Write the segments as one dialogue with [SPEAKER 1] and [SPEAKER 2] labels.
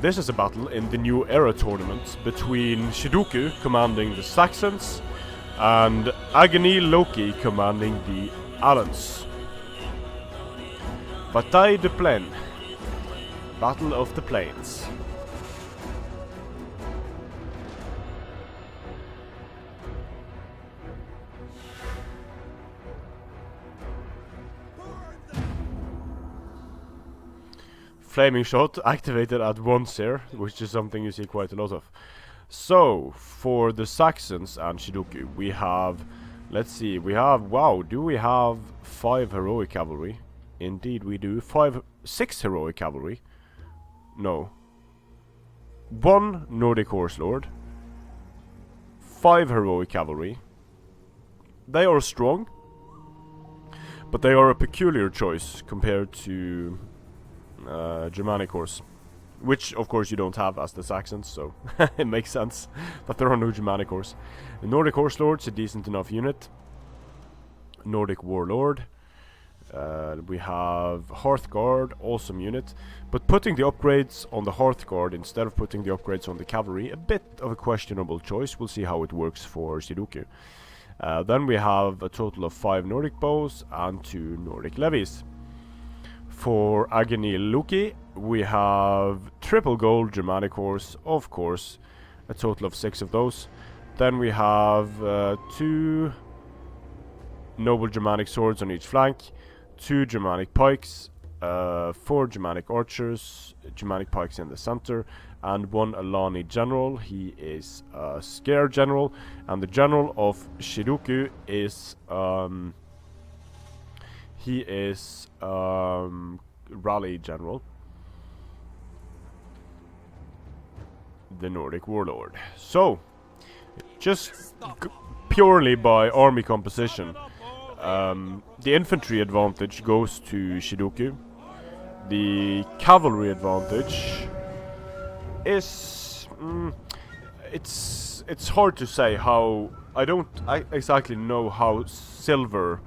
[SPEAKER 1] This is a battle in the New Era tournament between Shidoku commanding the Saxons and Aggony Lokie commanding the Alans. Bataille de Plaine. Battle of the Plains. Flaming shot activated at once here, which is something you see quite a lot of. So, for the Saxons and Shidoku, we have, let's see, we have, wow, do we have 5 heroic cavalry? Indeed we do. 6 heroic cavalry. No. 1 Nordic Horse Lord. 5 heroic cavalry. They are strong, but they are a peculiar choice compared to Germanic horse, which of course you don't have as the Saxons, so it makes sense that there are no Germanic horse. The Nordic Horse Lord's a decent enough unit. Nordic Warlord. We have Hearthguard, awesome unit, but putting the upgrades on the Hearthguard instead of putting the upgrades on the cavalry, a bit of a questionable choice. We'll see how it works for Shidoku. Then we have a total of 5 Nordic bows and 2 Nordic levies. For Aggony Lokie, we have triple gold Germanic horse, of course, a total of 6 of those. Then we have 2 noble Germanic swords on each flank, 2 Germanic pikes, 4 Germanic archers, Germanic pikes in the center, and 1 Alani general. He is a scare general, and the general of Shidoku is rally general, the Nordic Warlord. So, just purely by army composition, the infantry advantage goes to Shidoku. The cavalry advantage is it's hard to say how. I don't exactly know how silver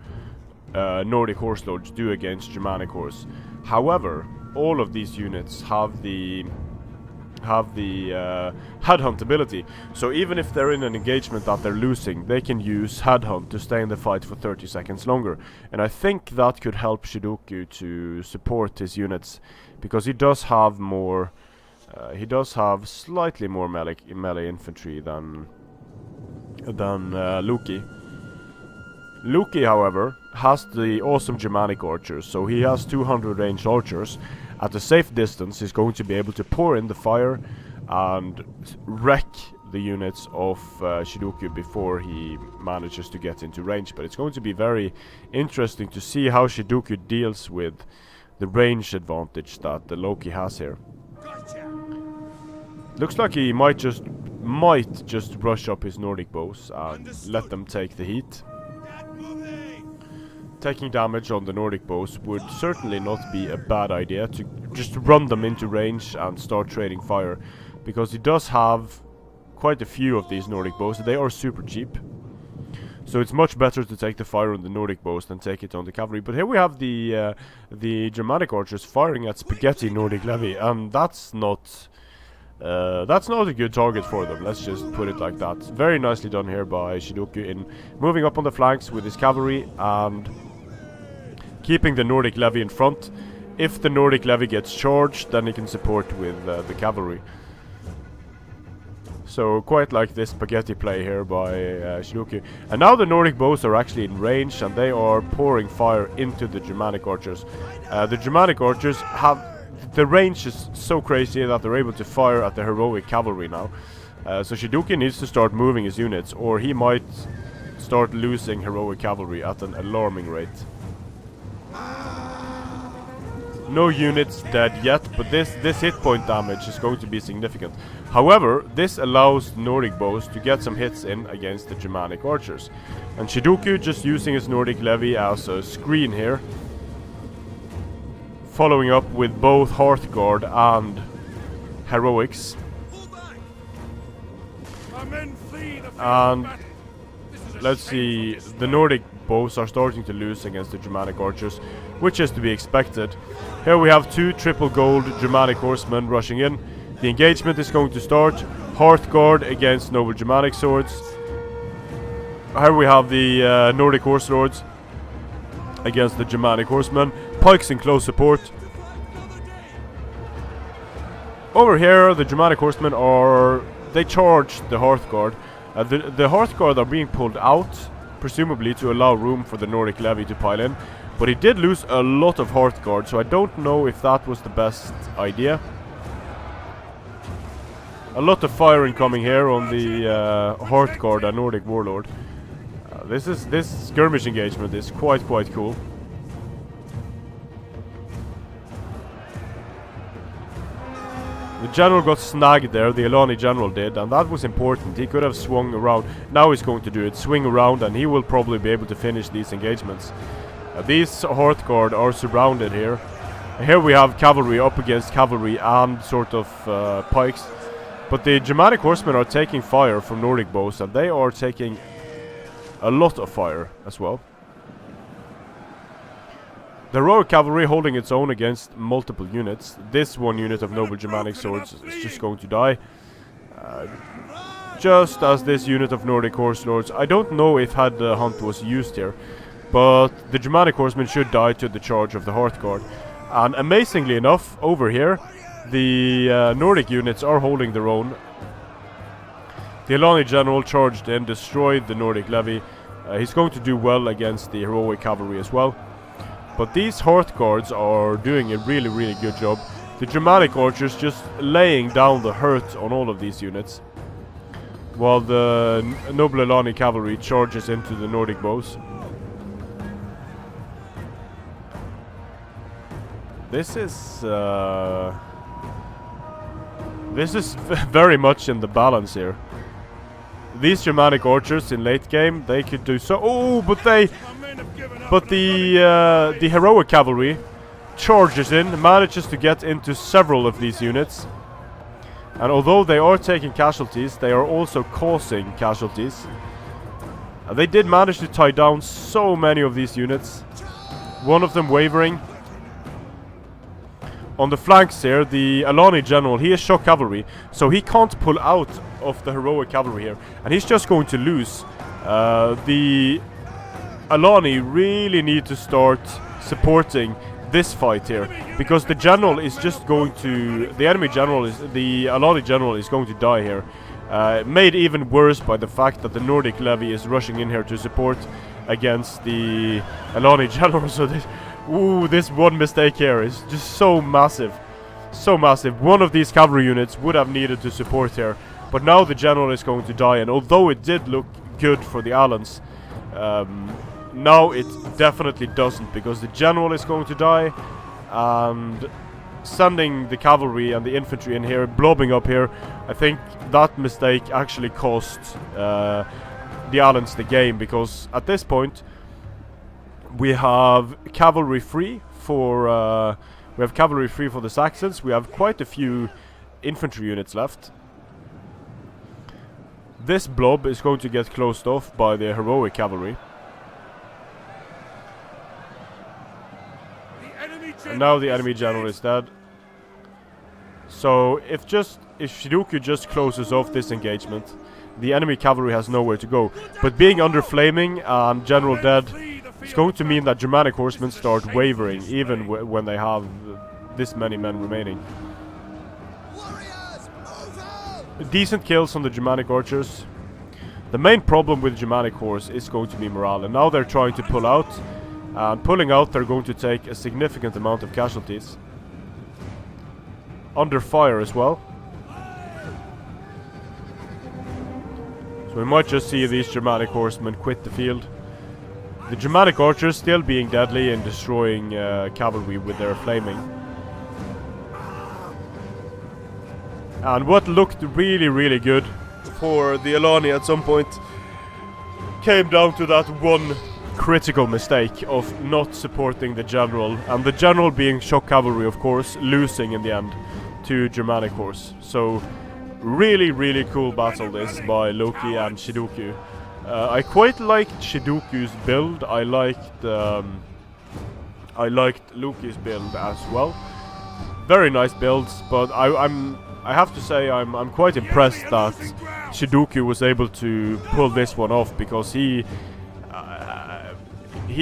[SPEAKER 1] Nordic Horse Lords do against Germanic Horse. However, all of these units have the headhunt ability. So even if they're in an engagement that they're losing, they can use headhunt to stay in the fight for 30 seconds longer. And I think that could help Shidoku to support his units, because he does have more. He does have slightly more melee infantry than Lokie. Lokie, however, has the awesome Germanic archers, so he has 200 ranged archers. At a safe distance, he's going to be able to pour in the fire and wreck the units of Shidoku before he manages to get into range. But it's going to be very interesting to see how Shidoku deals with the range advantage that the Lokie has here. Looks like he might just rush up his Nordic bows and let them take the heat. Taking damage on the Nordic bows would certainly not be a bad idea, to just run them into range and start trading fire, because he does have quite a few of these Nordic bows. They are super cheap, so it's much better to take the fire on the Nordic bows than take it on the cavalry. But here we have the Germanic archers firing at Spaghetti Nordic Levy, and that's not a good target for them, let's just put it like that. Very nicely done here by Shidoku in moving up on the flanks with his cavalry and keeping the Nordic Levy in front. If the Nordic Levy gets charged, then he can support with the cavalry. So quite like this spaghetti play here by Shidoku. And now the Nordic bows are actually in range, and they are pouring fire into the Germanic archers. The Germanic archers have... the range is so crazy that they're able to fire at the heroic cavalry now. So Shidoku needs to start moving his units, or he might start losing heroic cavalry at an alarming rate. No units dead yet, but this hit point damage is going to be significant. However, this allows Nordic bows to get some hits in against the Germanic archers. And Shidoku just using his Nordic Levy as a screen here, following up with both Hearthguard and Heroics. And let's see, the Nordic bows are starting to lose against the Germanic archers, which is to be expected. Here we have 2 triple gold Germanic horsemen rushing in. The engagement is going to start. Hearthguard against Noble Germanic Swords. Here we have the Nordic Horse Lords against the Germanic Horsemen. Pikes in close support. Over here, the Germanic Horsemen they charge the Hearthguard. The Hearthguard are being pulled out, presumably to allow room for the Nordic Levy to pile in. But he did lose a lot of Hearthguard, so I don't know if that was the best idea. A lot of firing coming here on the Hearthguard and Nordic Warlord. This skirmish engagement is quite cool. The general got snagged there, the Aggony general did, and that was important. He could have swung around. Now he's going to do it, swing around, and he will probably be able to finish these engagements. These Hearthguard are surrounded here. Here we have cavalry up against cavalry and sort of pikes. But the Germanic horsemen are taking fire from Nordic bows, and they are taking a lot of fire as well. The Royal Cavalry holding its own against multiple units. This one unit of Noble Germanic Swords is just going to die. Just as this unit of Nordic Horse Lords. I don't know if Head Hunt was used here, but the Germanic Horsemen should die to the charge of the Hearthguard. And amazingly enough, over here, the Nordic units are holding their own. The Aggony General charged in, destroyed the Nordic Levy. He's going to do well against the Heroic Cavalry as well. But these Hearthguards are doing a really good job. The Germanic archers just laying down the hurt on all of these units, while the Noble Aggony Cavalry charges into the Nordic bows. This is very much in the balance here. These Germanic archers in late game, they could do so. Oh, but the Heroic Cavalry charges in, manages to get into several of these units. And although they are taking casualties, they are also causing casualties. They did manage to tie down so many of these units. One of them wavering. On the flanks here, the Aggony General, he is shock cavalry, so he can't pull out of the Heroic Cavalry here. And he's just going to lose. The Aggony really need to start supporting this fight here, because the general is just going to... The enemy general is... The Aggony General is going to die here. Made even worse by the fact that the Nordic Levy is rushing in here to support against the Aggony General, so this... Ooh, this one mistake here is just so massive. So massive. One of these cavalry units would have needed to support here. But now the general is going to die. And although it did look good for the Allans, now it definitely doesn't. Because the general is going to die. And sending the cavalry and the infantry in here, blobbing up here, I think that mistake actually cost the Allans the game. Because at this point... we have cavalry free for the Saxons. We have quite a few infantry units left. This blob is going to get closed off by the Heroic Cavalry. And now the enemy general is dead. So if Shidoku just closes off this engagement, the enemy cavalry has nowhere to go. But being under flaming and general dead, it's going to mean that Germanic horsemen start wavering, even when they have this many men remaining. Decent kills on the Germanic archers. The main problem with Germanic horse is going to be morale, and now they're trying to pull out. And pulling out, they're going to take a significant amount of casualties. Under fire as well. So we might just see these Germanic horsemen quit the field. The Germanic archers still being deadly and destroying cavalry with their flaming. And what looked really good for the Aggony at some point came down to that one critical mistake of not supporting the general. And the general being shock cavalry, of course, losing in the end to Germanic horse. So really cool battle this by Lokie and Shidoku. I quite liked Shidoku's build. I liked Lokie's build as well. Very nice builds, but I have to say I'm quite impressed that Shidoku was able to pull this one off, because he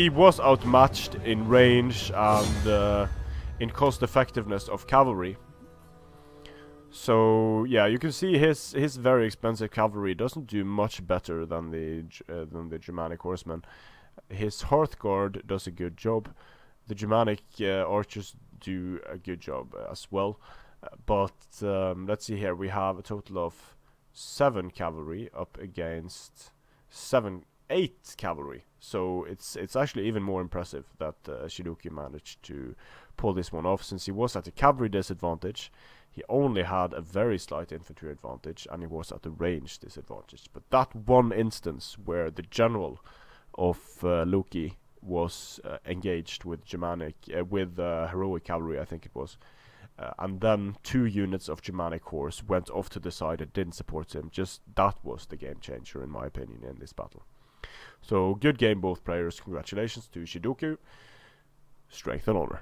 [SPEAKER 1] was outmatched in range and in cost effectiveness of cavalry. So yeah, you can see his very expensive cavalry doesn't do much better than the Germanic horsemen. His Hearthguard does a good job. The Germanic archers do a good job as well. But let's see here. We have a total of 7 cavalry up against 8 cavalry. So it's actually even more impressive that Shidoku managed to pull this one off, since he was at a cavalry disadvantage. He only had a very slight infantry advantage, and he was at a range disadvantage. But that one instance where the general of Loki was engaged with heroic cavalry, I think it was, and then 2 units of Germanic horse went off to the side and didn't support him. Just that was the game changer, in my opinion, in this battle. So good game, both players. Congratulations to Shidoku. Strength and honor.